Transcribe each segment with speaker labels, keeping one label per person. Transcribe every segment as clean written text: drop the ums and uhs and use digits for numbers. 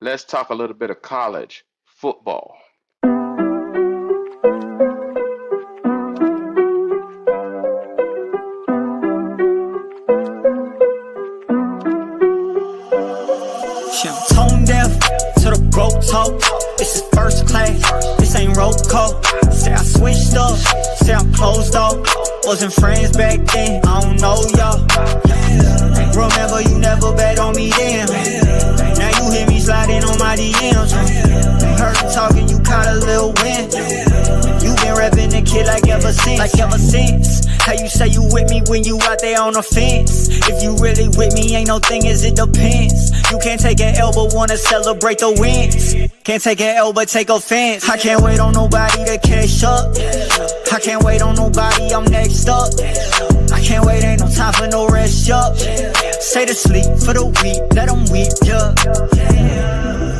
Speaker 1: let's talk a little bit of college football.
Speaker 2: I'm tone deaf to the broke talk. This is first class, this ain't roll call. Say I switched up, say I'm closed off. Wasn't friends back then, I don't know y'all. Remember you never bet on me then. Now you hear me sliding on my DMs. Heard you talking, you caught a little win. You been repping the kid like ever since. How you say you with me when you out there on the fence? If you really with me, ain't no thing as it depends. You can't take an L but wanna celebrate the wins. Can't take an L but take offense. I can't wait on nobody to catch up. I can't wait on nobody, I'm next up. I can't wait, ain't no time for no rest up. Stay to sleep for the week, let them weep, yeah.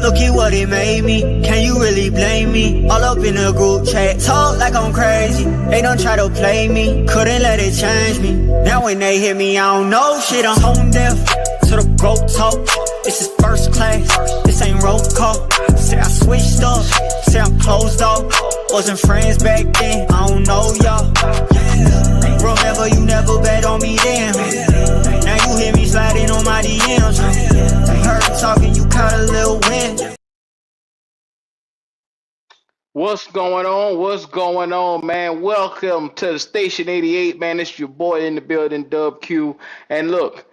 Speaker 2: Look at what it made me, can you really blame me? All up in the group chat, talk like I'm crazy. They done try to play me, couldn't let it change me. Now when they hear me, I don't know shit, I'm home deaf to the broke talk. This is first class, this ain't roll call. Say I switched up, say I'm closed off. Wasn't friends back then, I don't know y'all. Remember you never bet on me then. Now you hear me sliding on my DMs. Heard you talking, you caught a little win.
Speaker 1: What's going on? What's going on, man? Welcome to the Station 88, man. It's your boy in the building, Dub Q. And look,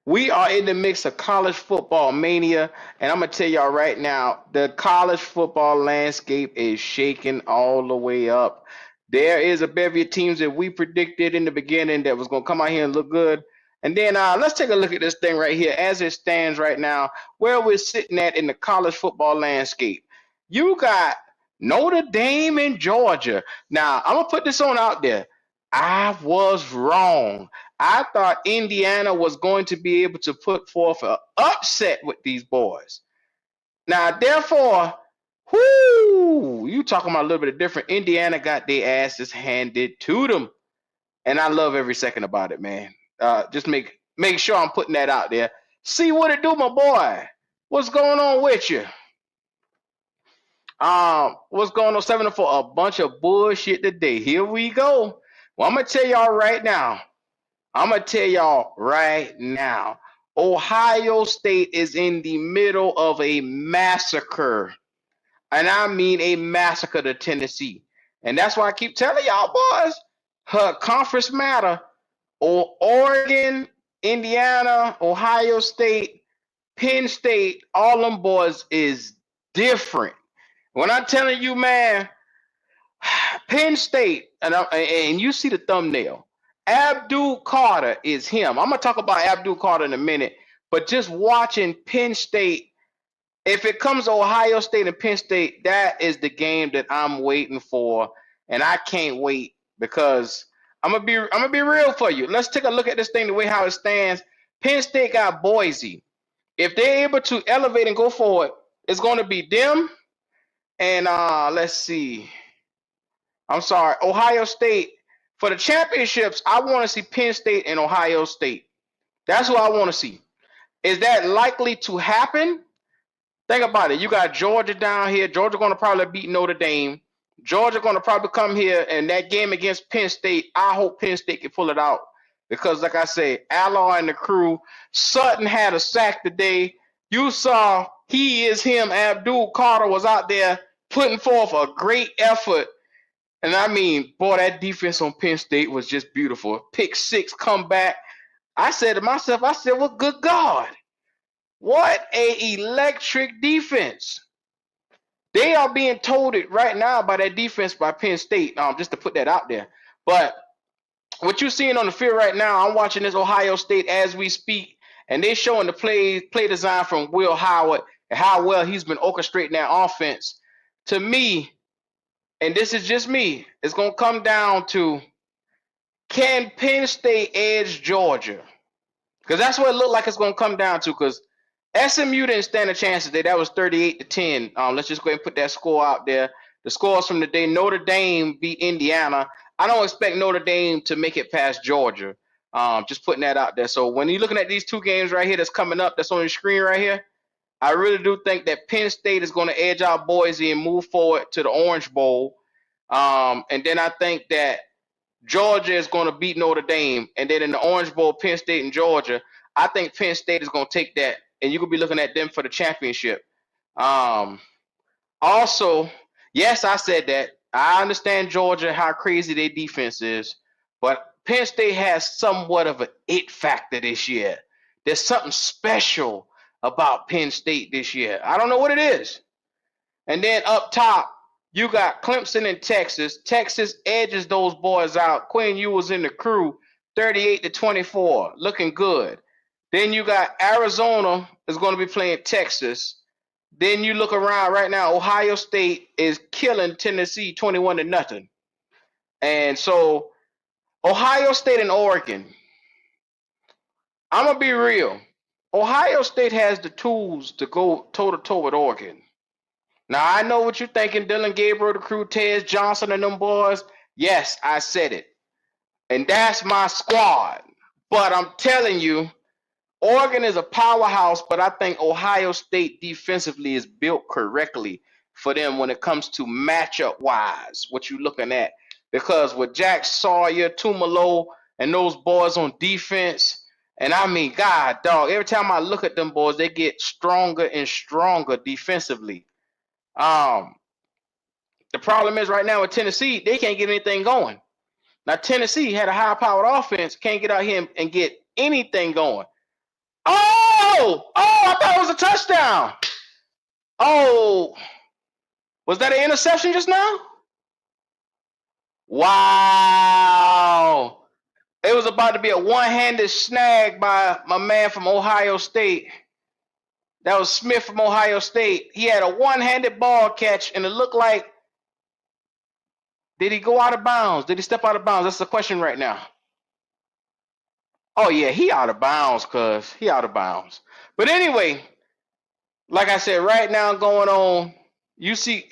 Speaker 1: we are in the mix of college football mania, and I'm going to tell y'all right now, the college football landscape is shaking all the way up. There is a bevy of teams that we predicted in the beginning that was going to come out here and look good. And then let's take a look at this thing right here as it stands right now, where we're sitting at in the college football landscape. You got Notre Dame and Georgia. Now, I'm going to put this on out there. I was wrong. I thought Indiana was going to be able to put forth an upset with these boys. Now, therefore, you talking about a little bit of different. Indiana got their asses handed to them. And I love every second about it, man. Just make sure I'm putting that out there. See what it do, my boy. What's going on with you? What's going on? 7 for a bunch of bullshit today. Here we go. Well, I'm gonna tell y'all right now. Ohio State is in the middle of a massacre. And I mean a massacre to Tennessee. And that's why I keep telling y'all, boys, her conference matter. Or Oregon, Indiana, Ohio State, Penn State, all them boys is different. When I'm telling you, man, Penn State, and you see the thumbnail, Abdul Carter is him. I'm going to talk about Abdul Carter in a minute, but just watching Penn State, if it comes to Ohio State and Penn State, that is the game that I'm waiting for, and I can't wait because I'm gonna be real for you. Let's take a look at this thing the way how it stands. Penn State got Boise. If they're able to elevate and go forward, it's going to be them and let's see. I'm sorry, Ohio State. For the championships, I want to see Penn State and Ohio State. That's what I want to see. Is that likely to happen? Think about it. You got Georgia down here. Georgia going to probably beat Notre Dame. Georgia going to probably come here, and that game against Penn State, I hope Penn State can pull it out. Because, like I said, Allard and the crew, Sutton had a sack today. You saw he is him. Abdul Carter was out there putting forth a great effort. And I mean, boy, that defense on Penn State was just beautiful. Pick six comeback. I said to myself, well, good God. What a electric defense. They are being toted right now by that defense by Penn State, just to put that out there. But what you're seeing on the field right now, I'm watching this Ohio State as we speak, and they're showing the play design from Will Howard and how well he's been orchestrating that offense. To me, and this is just me, it's going to come down to, can Penn State edge Georgia? Because that's what it looked like it's going to come down to, because SMU didn't stand a chance today. That was 38-10. Let's just go ahead and put that score out there. The scores from the day: Notre Dame beat Indiana. I don't expect Notre Dame to make it past Georgia. Just putting that out there. So when you're looking at these two games right here that's coming up, that's on your screen right here, I really do think that Penn State is going to edge out Boise and move forward to the Orange Bowl. And then I think that Georgia is going to beat Notre Dame. And then in the Orange Bowl, Penn State and Georgia, I think Penn State is going to take that, and you could be looking at them for the championship. Um, Also, yes, I said that. I understand Georgia, how crazy their defense is, but Penn State has somewhat of an it factor this year. There's something special about Penn State this year. I don't know what it is. And then up top, you got Clemson and Texas. Texas edges those boys out. Quinn Ewell's in the crew, 38-24, looking good. Then you got Arizona is going to be playing Texas. Then you look around right now, Ohio State is killing Tennessee 21-0. And so Ohio State and Oregon, I'm going to be real. Ohio State has the tools to go toe-to-toe with Oregon. Now, I know what you're thinking, Dylan Gabriel, the crew, Tez Johnson, and them boys. Yes, I said it. And that's my squad. But I'm telling you, Oregon is a powerhouse, but I think Ohio State defensively is built correctly for them when it comes to matchup-wise, what you're looking at. Because with Jack Sawyer, Tumalo, and those boys on defense, and I mean, God, dog, every time I look at them boys, they get stronger and stronger defensively. The problem is right now with Tennessee, they can't get anything going. Now, Tennessee had a high-powered offense, can't get out here and get anything going. Oh, I thought it was a touchdown. Oh, was that an interception just now? Wow. It was about to be a one-handed snag by my man from Ohio State. That was Smith from Ohio State. He had a one-handed ball catch, and it looked like, did he go out of bounds? Did he step out of bounds? That's the question right now. Oh, yeah, he out of bounds, cuz. He out of bounds. But anyway, like I said, right now going on, you see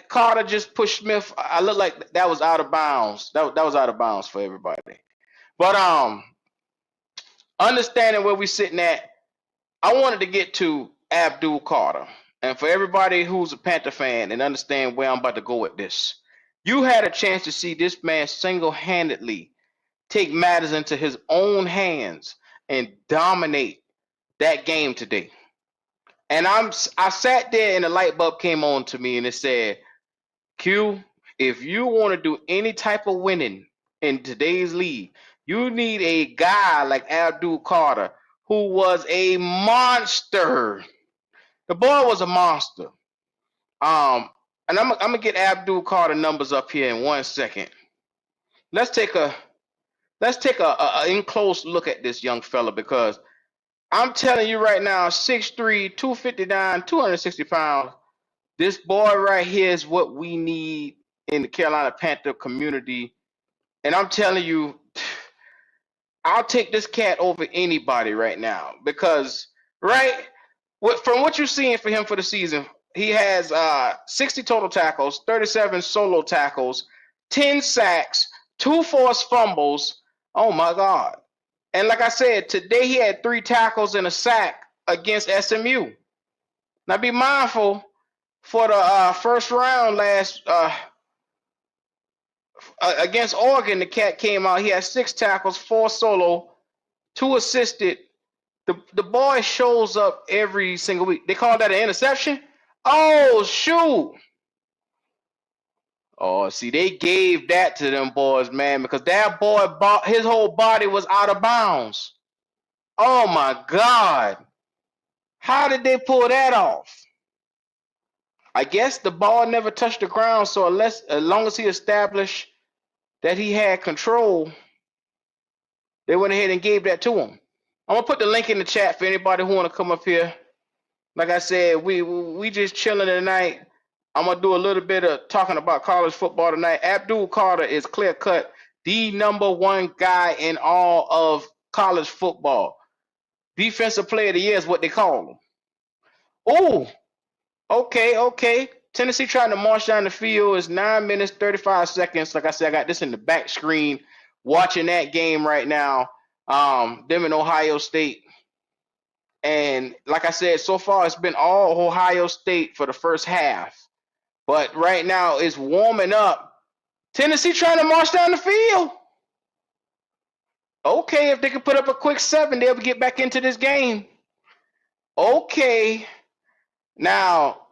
Speaker 1: Carter just pushed Smith. I look like that was out of bounds. That was out of bounds for everybody. But understanding where we're sitting at, I wanted to get to Abdul Carter. And for everybody who's a Panther fan and understand where I'm about to go with this, you had a chance to see this man single-handedly take matters into his own hands and dominate that game today. And I sat there and the light bulb came on to me and it said, Q, if you want to do any type of winning in today's league, you need a guy like Abdul Carter, who was a monster. The boy was a monster. And I'm gonna get Abdul Carter numbers up here in 1 second. Let's take a in close look at this young fella, because I'm telling you right now, 6'3", 259, 260 pounds. This boy right here is what we need in the Carolina Panther community. And I'm telling you, I'll take this cat over anybody right now, because, right, from what you're seeing for him for the season, he has 60 total tackles, 37 solo tackles, 10 sacks, 2 forced fumbles. Oh, my God. And like I said, today he had 3 tackles and a sack against SMU. Now be mindful, for the first round last against Oregon, the cat came out. He had 6 tackles, 4 solo, 2 assisted. The boy shows up every single week. They call that an interception? Oh, shoot. Oh, see, they gave that to them boys, man, because that boy, his whole body was out of bounds. Oh, my God. How did they pull that off? I guess the ball never touched the ground, so as long as he established that he had control, they went ahead and gave that to him. I'm going to put the link in the chat for anybody who want to come up here. Like I said, we just chilling tonight. I'm going to do a little bit of talking about college football tonight. Abdul Carter is clear-cut the #1 guy in all of college football. Defensive player of the year is what they call him. Oh, okay. Tennessee trying to march down the field. It's 9 minutes, 35 seconds. Like I said, I got this in the back screen, watching that game right now. Them in Ohio State. And like I said, so far it's been all Ohio State for the first half. But right now it's warming up. Tennessee trying to march down the field. Okay, if they can put up a quick 7, they'll get back into this game. Okay. Now,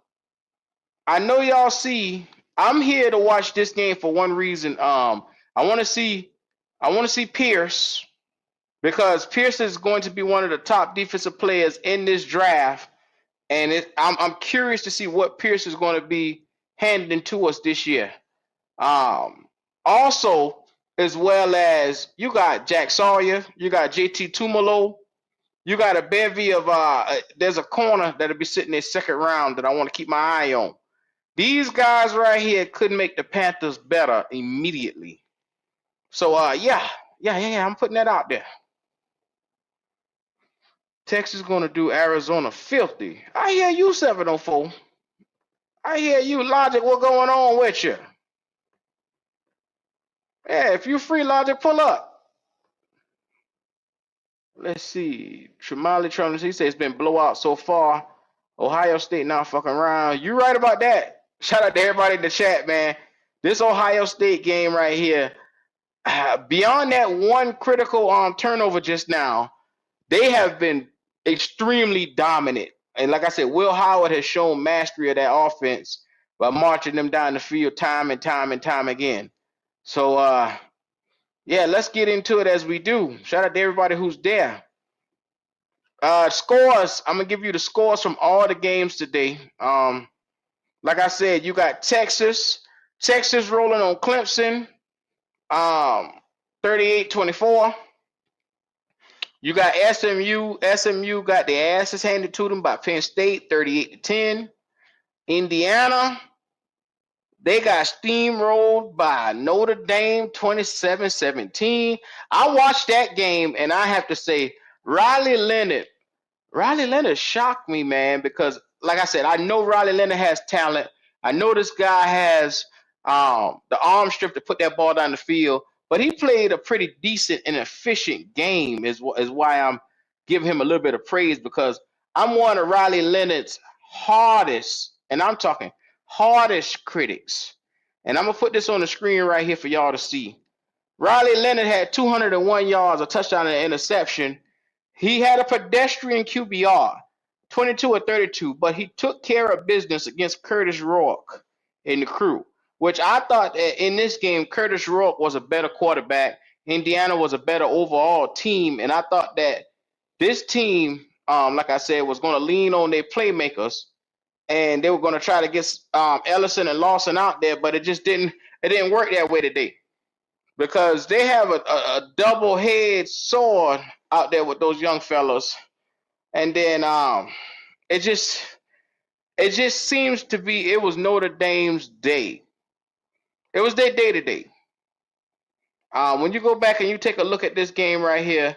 Speaker 1: I know y'all see, I'm here to watch this game for one reason. I want to see Pierce, because Pierce is going to be one of the top defensive players in this draft, and I'm curious to see what Pierce is going to be handing to us this year. Also, as well as you got Jack Sawyer, you got JT Tumalo, you got a bevy of there's a corner that'll be sitting in second round that I want to keep my eye on. These guys right here could make the Panthers better immediately. So yeah, I'm putting that out there. Texas gonna do Arizona filthy. I hear you, 704. I hear you, Logic. What going on with you? Yeah, if you free, Logic, pull up. Let's see. Tramali Trump, he says it's been blowout so far. Ohio State not fucking around. You right about that. Shout out to everybody in the chat, man. This Ohio State game right here, beyond that one critical turnover just now, they have been extremely dominant. And like I said, Will Howard has shown mastery of that offense by marching them down the field time and time and time again. So, yeah, let's get into it as we do. Shout out to everybody who's there. Scores. I'm gonna give you the scores from all the games today. Like I said, you got Texas rolling on Clemson, 38-24. You got SMU got their asses handed to them by Penn State, 38-10. Indiana, they got steamrolled by Notre Dame, 27-17. I watched that game, and I have to say, Riley Leonard shocked me, man, because like I said, I know Riley Leonard has talent. I know this guy has the arm strength to put that ball down the field, but he played a pretty decent and efficient game is why I'm giving him a little bit of praise, because I'm one of Riley Leonard's hardest, and I'm talking hardest critics. And I'm going to put this on the screen right here for y'all to see. Riley Leonard had 201 yards, a touchdown, and an interception. He had a pedestrian QBR, 22-32, but he took care of business against Curtis Rourke and the crew, which I thought that in this game, Curtis Rourke was a better quarterback. Indiana was a better overall team, and I thought that this team, like I said, was going to lean on their playmakers, and they were going to try to get Ellison and Lawson out there, but it didn't work that way today, because they have a double-head sword out there with those young fellas. And then it just seems to be it was Notre Dame's day. It was their day today. When you go back and you take a look at this game right here,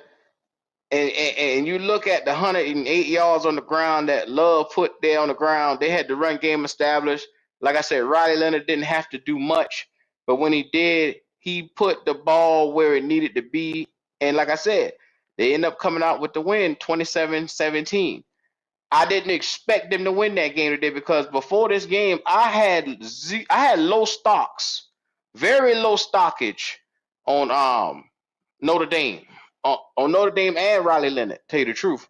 Speaker 1: and you look at the 108 yards on the ground that Love put there on the ground, they had the run game established. Like I said, Riley Leonard didn't have to do much, but when he did, he put the ball where it needed to be. And like I said, they end up coming out with the win, 27-17. I didn't expect them to win that game today, because before this game, I had low stocks, very low stockage on Notre Dame, on Notre Dame and Riley Leonard. Tell you the truth,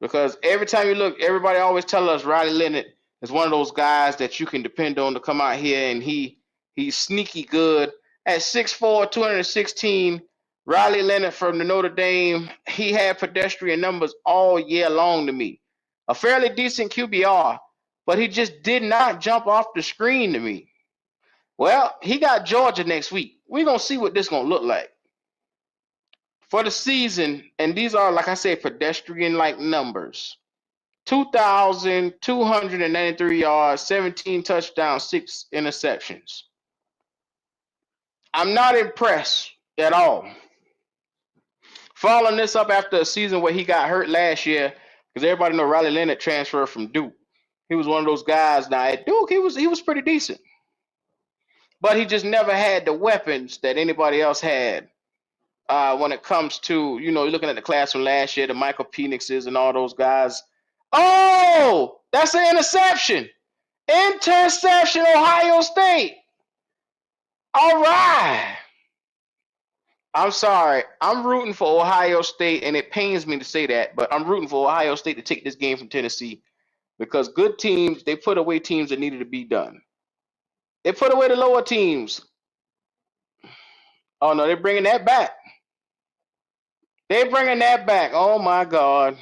Speaker 1: because every time you look, everybody always tell us Riley Leonard is one of those guys that you can depend on to come out here, and he's sneaky good at 6'4", 216. Riley Leonard from the Notre Dame, he had pedestrian numbers all year long to me. A fairly decent QBR, but he just did not jump off the screen to me. Well, he got Georgia next week. We're going to see what this is going to look like. For the season, and these are, like I said, pedestrian-like numbers. 2,293 yards, 17 touchdowns, 6 interceptions. I'm not impressed at all. Following this up after a season where he got hurt last year, because everybody know Riley Leonard transferred from Duke. He was one of those guys. Now at Duke, he was pretty decent, but he just never had the weapons that anybody else had. when it comes to, you're looking at the class from last year, the Michael Penixes and all those guys. Oh, that's an interception. Interception, Ohio State. All right. I'm sorry. I'm rooting for Ohio State, and it pains me to say that, but I'm rooting for Ohio State to take this game from Tennessee because good teams, they put away teams that needed to be done. They put away the lower teams. Oh, no, they're bringing that back. They're bringing that back. Oh, my God.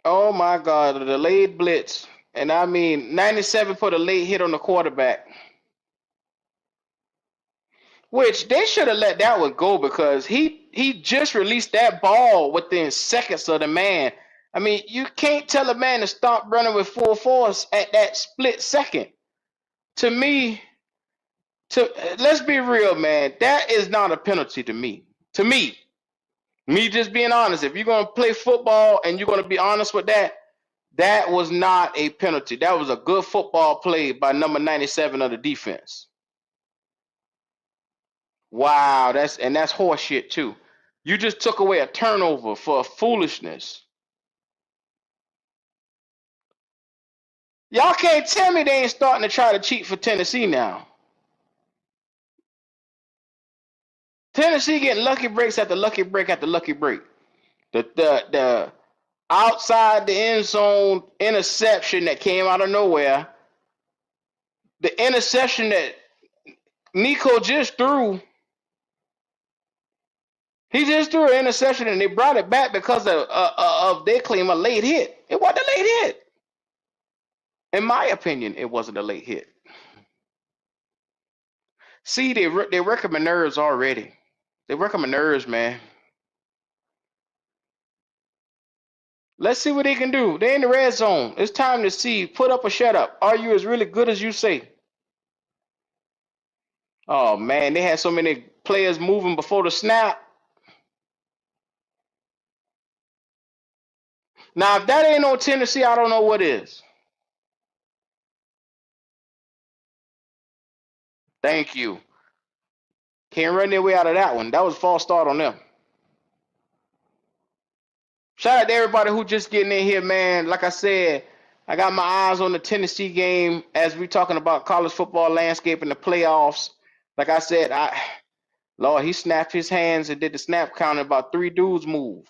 Speaker 1: Oh, my God. The delayed blitz. And I mean, 97 for the late hit on the quarterback. Which they should have let that one go because he just released that ball within seconds of the man. I mean, you can't tell a man to stop running with full force at that split second. To me, let's be real, man, that is not a penalty to me. To me just being honest, if you're gonna play football and you're gonna be honest with that, that was not a penalty. That was a good football play by number 97 of the defense. Wow, that's horseshit too. You just took away a turnover for foolishness. Y'all can't tell me they ain't starting to try to cheat for Tennessee now. Tennessee getting lucky breaks after lucky break after lucky break. The outside the end zone interception that came out of nowhere. The interception that Nico just threw. He just threw an interception and they brought it back because of they claim a late hit. It wasn't a late hit. In my opinion, it wasn't a late hit. See, they working my nerves already. They working my nerves, man. Let's see what they can do. They in the red zone. It's time to see. Put up or shut up. Are you as really good as you say? Oh man, they had so many players moving before the snap. Now, if that ain't no Tennessee, I don't know what is. Thank you. Can't run their way out of that one. That was a false start on them. Shout out to everybody who just getting in here, man. Like I said, I got my eyes on the Tennessee game as we talking about college football landscape and the playoffs. Like I said, Lord, he snapped his hands and did the snap count and about 3 dudes move.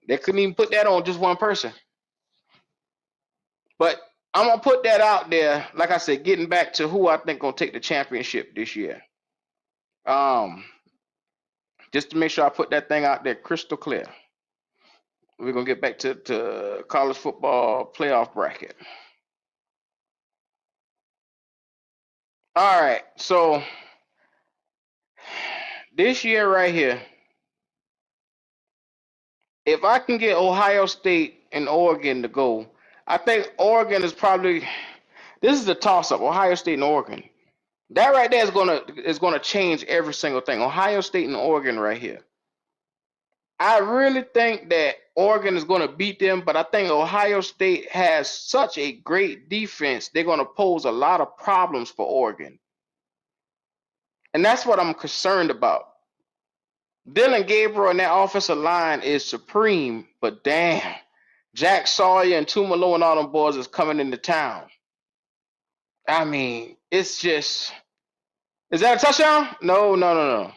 Speaker 1: They couldn't even put that on just one person. But I'm gonna put that out there. Like I said, getting back to who I think gonna take the championship this year. Just to make sure I put that thing out there crystal clear. We're gonna get back to college football playoff bracket. All right, so this year right here, if I can get Ohio State and Oregon to go, I think Oregon is probably, this is a toss-up, Ohio State and Oregon. That right there is gonna change every single thing. Ohio State and Oregon right here. I really think that Oregon is going to beat them, but I think Ohio State has such a great defense. They're going to pose a lot of problems for Oregon. And that's what I'm concerned about. Dylan Gabriel and that offensive line is supreme, but damn, Jack Sawyer and Tumalo and all them boys is coming into town. I mean, it's just, is that a touchdown? No.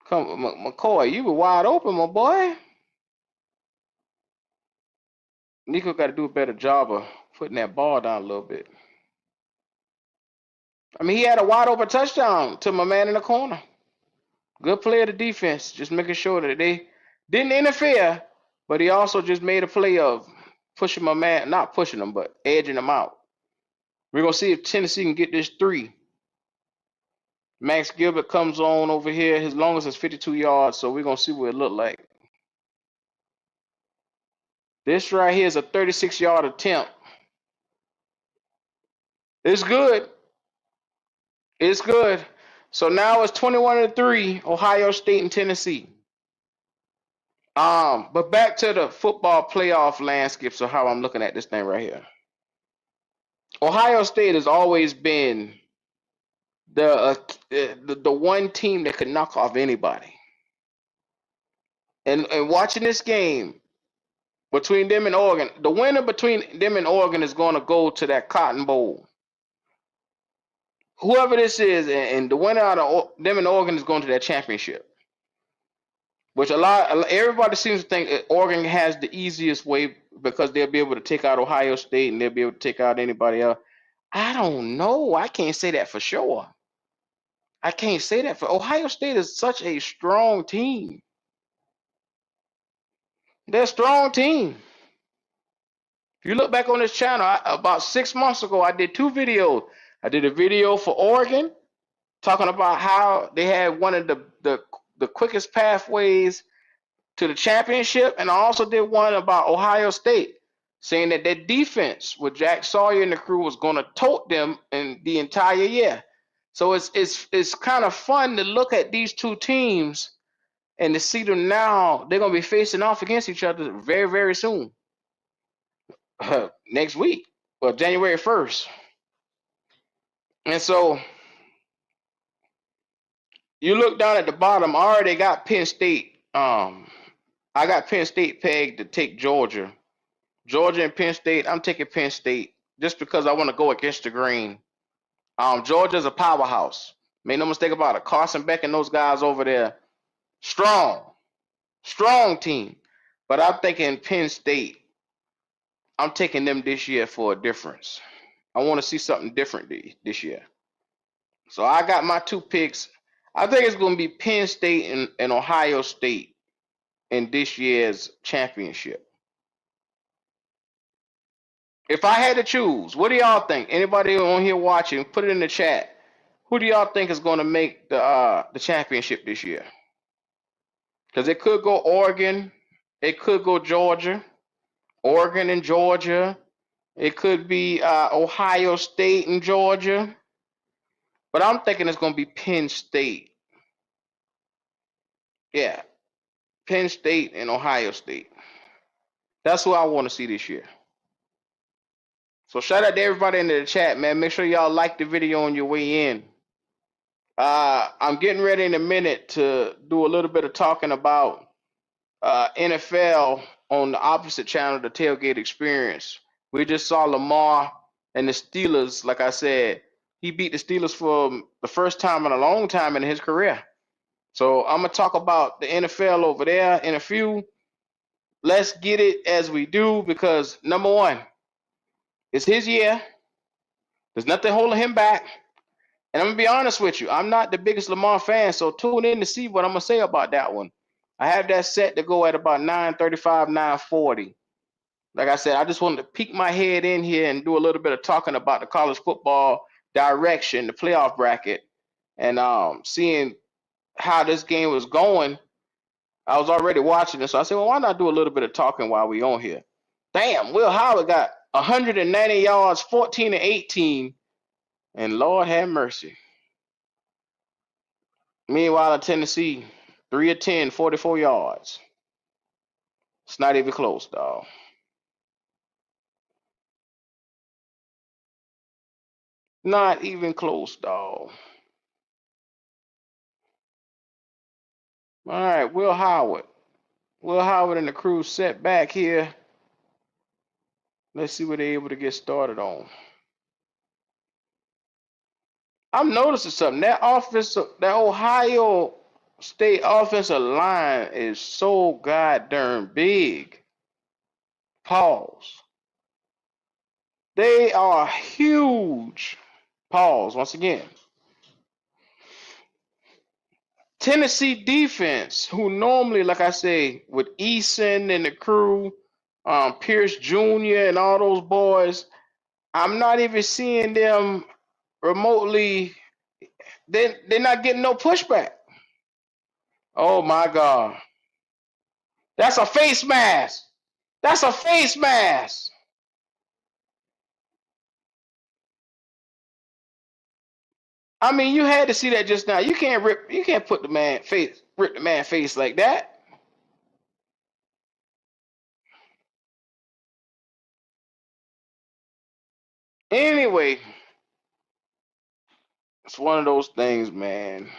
Speaker 1: Come, McCoy, you were wide open, my boy. Nico got to do a better job of putting that ball down a little bit. I mean, he had a wide open touchdown to my man in the corner. Good play of the defense, just making sure that they didn't interfere, but he also just made a play of pushing my man, not pushing him, but edging him out. We're going to see if Tennessee can get this 3. Max Gilbert comes on over here. His longest is 52 yards, so we're going to see what it looked like. This right here is a 36-yard attempt. It's good. It's good. So now it's 21-3, Ohio State and Tennessee. But back to the football playoff landscape. So how I'm looking at this thing right here. Ohio State has always been the one team that could knock off anybody. And watching this game between them and Oregon, the winner between them and Oregon is going to go to that Cotton Bowl. Whoever this is, and the winner out of them and Oregon is going to that championship. Which everybody seems to think Oregon has the easiest way because they'll be able to take out Ohio State and they'll be able to take out anybody else. I don't know. I can't say that for sure. I can't say that for Ohio State is such a strong team. They're a strong team. If you look back on this channel, about 6 months ago, I did 2 videos. I did a video for Oregon talking about how they had one of the quickest pathways to the championship, and I also did one about Ohio State, saying that their defense with Jack Sawyer and the crew was going to tote them in the entire year. So it's kind of fun to look at these two teams and to see them now. They're going to be facing off against each other very, very soon. Next week, well, January 1st. And so you look down at the bottom, I already got Penn State. I got Penn State pegged to take Georgia. Georgia and Penn State, I'm taking Penn State just because I want to go against the grain. Georgia's a powerhouse. Make no mistake about it. Carson Beck and those guys over there, strong team. But I'm thinking Penn State. I'm taking them this year for a difference. I want to see something different this year. So I got my 2 picks. I think it's going to be Penn State and Ohio State in this year's championship. If I had to choose, what do y'all think? Anybody on here watching, put it in the chat. Who do y'all think is going to make the championship this year? Because it could go Oregon, it could go Georgia, Oregon and Georgia. It could be Ohio State and Georgia. But I'm thinking it's going to be Penn State. Yeah, Penn State and Ohio State. That's who I want to see this year. So shout out to everybody in the chat, man. Make sure y'all like the video on your way in. I'm getting ready in a minute to do a little bit of talking about NFL on the opposite channel, the Tailgate Experience. We just saw Lamar and the Steelers. Like I said, he beat the Steelers for the first time in a long time in his career. So I'm going to talk about the NFL over there in a few. Let's get it as we do because, number one, it's his year. There's nothing holding him back. And I'm going to be honest with you. I'm not the biggest Lamar fan, so tune in to see what I'm going to say about that one. I have that set to go at about 9:35, 9:40. Like I said, I just wanted to peek my head in here and do a little bit of talking about the college football direction, the playoff bracket, and seeing how this game was going. I was already watching it, so I said, well, why not do a little bit of talking while we on here? Damn, Will Howard got 190 yards, 14 and 18, and Lord have mercy. Meanwhile, in Tennessee, 3 of 10, 44 yards. It's not even close, dog. Not even close, dog. All right, Will Howard. Will Howard and the crew set back here. Let's see what they're able to get started on. I'm noticing something. That Ohio State offensive line is so goddamn big. Pause. They are huge. Pause once again. Tennessee defense, who normally, like I say, with Eason and the crew, Pierce Jr. and all those boys, I'm not even seeing them remotely. They're not getting no pushback. Oh my God. That's a face mask. That's a face mask. I mean, you had to see that just now. You can't put the man face, rip the man face like that. Anyway, it's one of those things, man.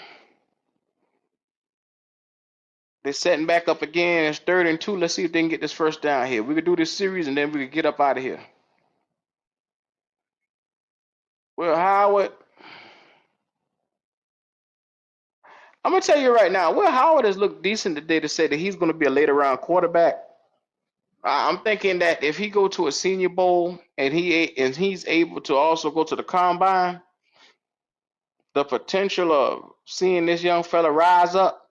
Speaker 1: They're setting back up again. It's 3rd and 2. Let's see if they can get this first down here. We could do this series and then we could get up out of here. Well, Howard, I'm gonna tell you right now, Will Howard has looked decent today to say that he's gonna be a later round quarterback. I'm thinking that if he go to a Senior Bowl and he's able to also go to the combine, the potential of seeing this young fella rise up,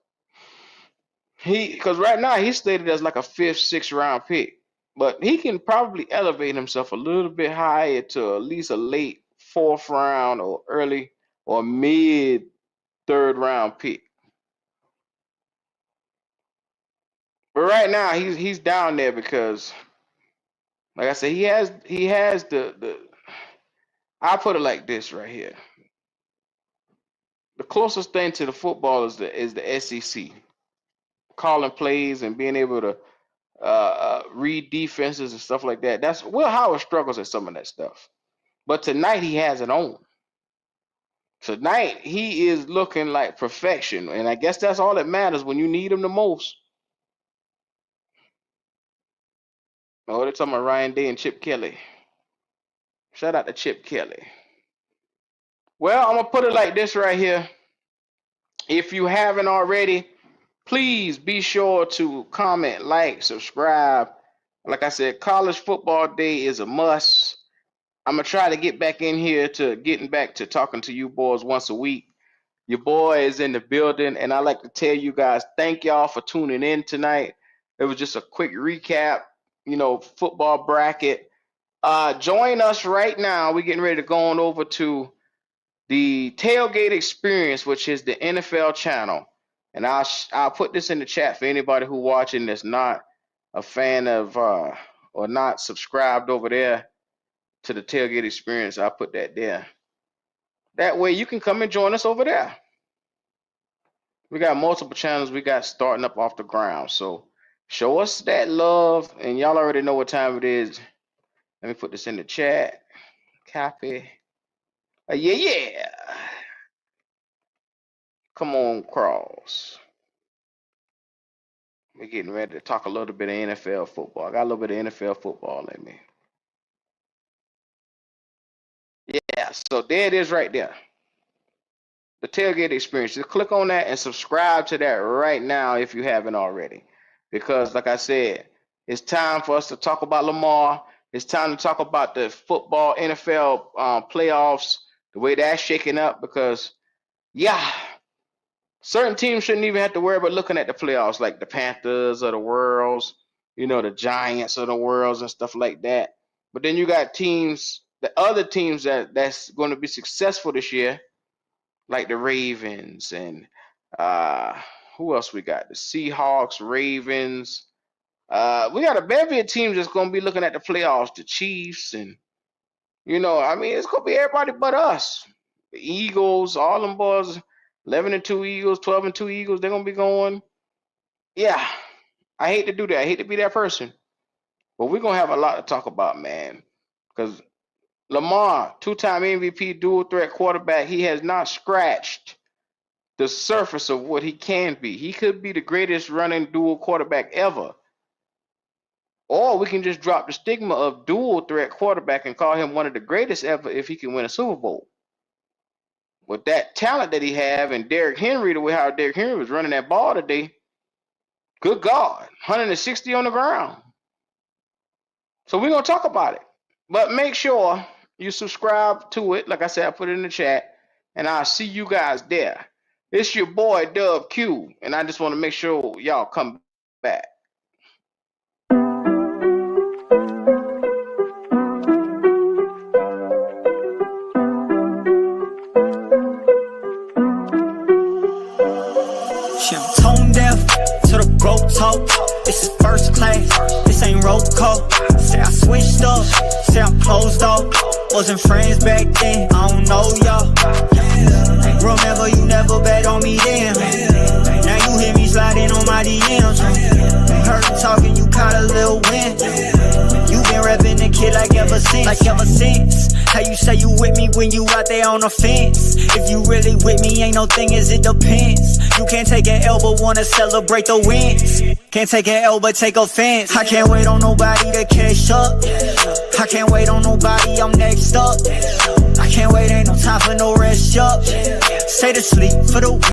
Speaker 1: because right now he's slated as like a 5th, 6th round pick, but he can probably elevate himself a little bit higher to at least a late 4th round or early or mid 3rd round pick. But right now he's down there because, like I said, he has the I put it like this right here. The closest thing to the football is the SEC, calling plays and being able to read defenses and stuff like that. That's Will Howard struggles at some of that stuff, but tonight he has it on. Tonight he is looking like perfection, and I guess that's all that matters when you need him the most. Oh, they're talking about Ryan Day and Chip Kelly. Shout out to Chip Kelly. Well, I'm gonna put it like this right here. If you haven't already, please be sure to comment, like, subscribe. Like I said, college football day is a must. I'm going to try to get back in here to getting back to talking to you boys once a week. Your boy is in the building, and I like to tell you guys, thank y'all for tuning in tonight. It was just a quick recap, football bracket. Join us right now. We're getting ready to go on over to the Tailgate Experience, which is the NFL channel. And I'll put this in the chat for anybody who watching that's not a fan of or not subscribed over there to the Tailgate Experience. I'll put that there. That way you can come and join us over there. We got multiple channels we got starting up off the ground. So show us that love, and y'all already know what time it is. Let me put this in the chat. Copy. Yeah. Come on, Cross. We're getting ready to talk a little bit of NFL football. I got a little bit of NFL football in me. Yeah, so there it is right there. The Tailgate Experience. Just click on that and subscribe to that right now if you haven't already. Because, like I said, it's time for us to talk about Lamar. It's time to talk about the football NFL playoffs, the way that's shaking up. Because, yeah, certain teams shouldn't even have to worry about looking at the playoffs, like the Panthers of the worlds, the Giants of the worlds and stuff like that. But then you got teams, the other teams that's going to be successful this year, like the Ravens and who else we got? The Seahawks, Ravens. We got a bevy of teams that's going to be looking at the playoffs, the Chiefs, and it's going to be everybody but us. The Eagles, all them boys. 11-2 Eagles, 12-2 Eagles, they're going to be going. Yeah, I hate to do that. I hate to be that person. But we're going to have a lot to talk about, man. Because Lamar, 2-time MVP, dual threat quarterback, he has not scratched the surface of what he can be. He could be the greatest running dual quarterback ever. Or we can just drop the stigma of dual threat quarterback and call him one of the greatest ever if he can win a Super Bowl. With that talent that he have, and Derrick Henry, the way how Derrick Henry was running that ball today, good God, 160 on the ground. So we're going to talk about it. But make sure you subscribe to it. Like I said, I put it in the chat, and I'll see you guys there. It's your boy, Dub Q, and I just want to make sure y'all come back.
Speaker 2: Tone deaf to the broke talk. This is first class, this ain't roll call. Say I switched up, say I'm closed off. Wasn't friends back then, I don't know y'all. Remember you never bet on me then. Now you hear me sliding on my DMs. Heard you talking, you caught a little win. You been repping the kid like ever since. How you say you with me when you out there on the fence? If you really with me, ain't no thing as it depends. You can't take an L but wanna celebrate the wins. Can't take an L but take offense. I can't wait on nobody to catch up. I can't wait on nobody, I'm next up. I can't wait, ain't no time for no rest up. Stay to sleep for the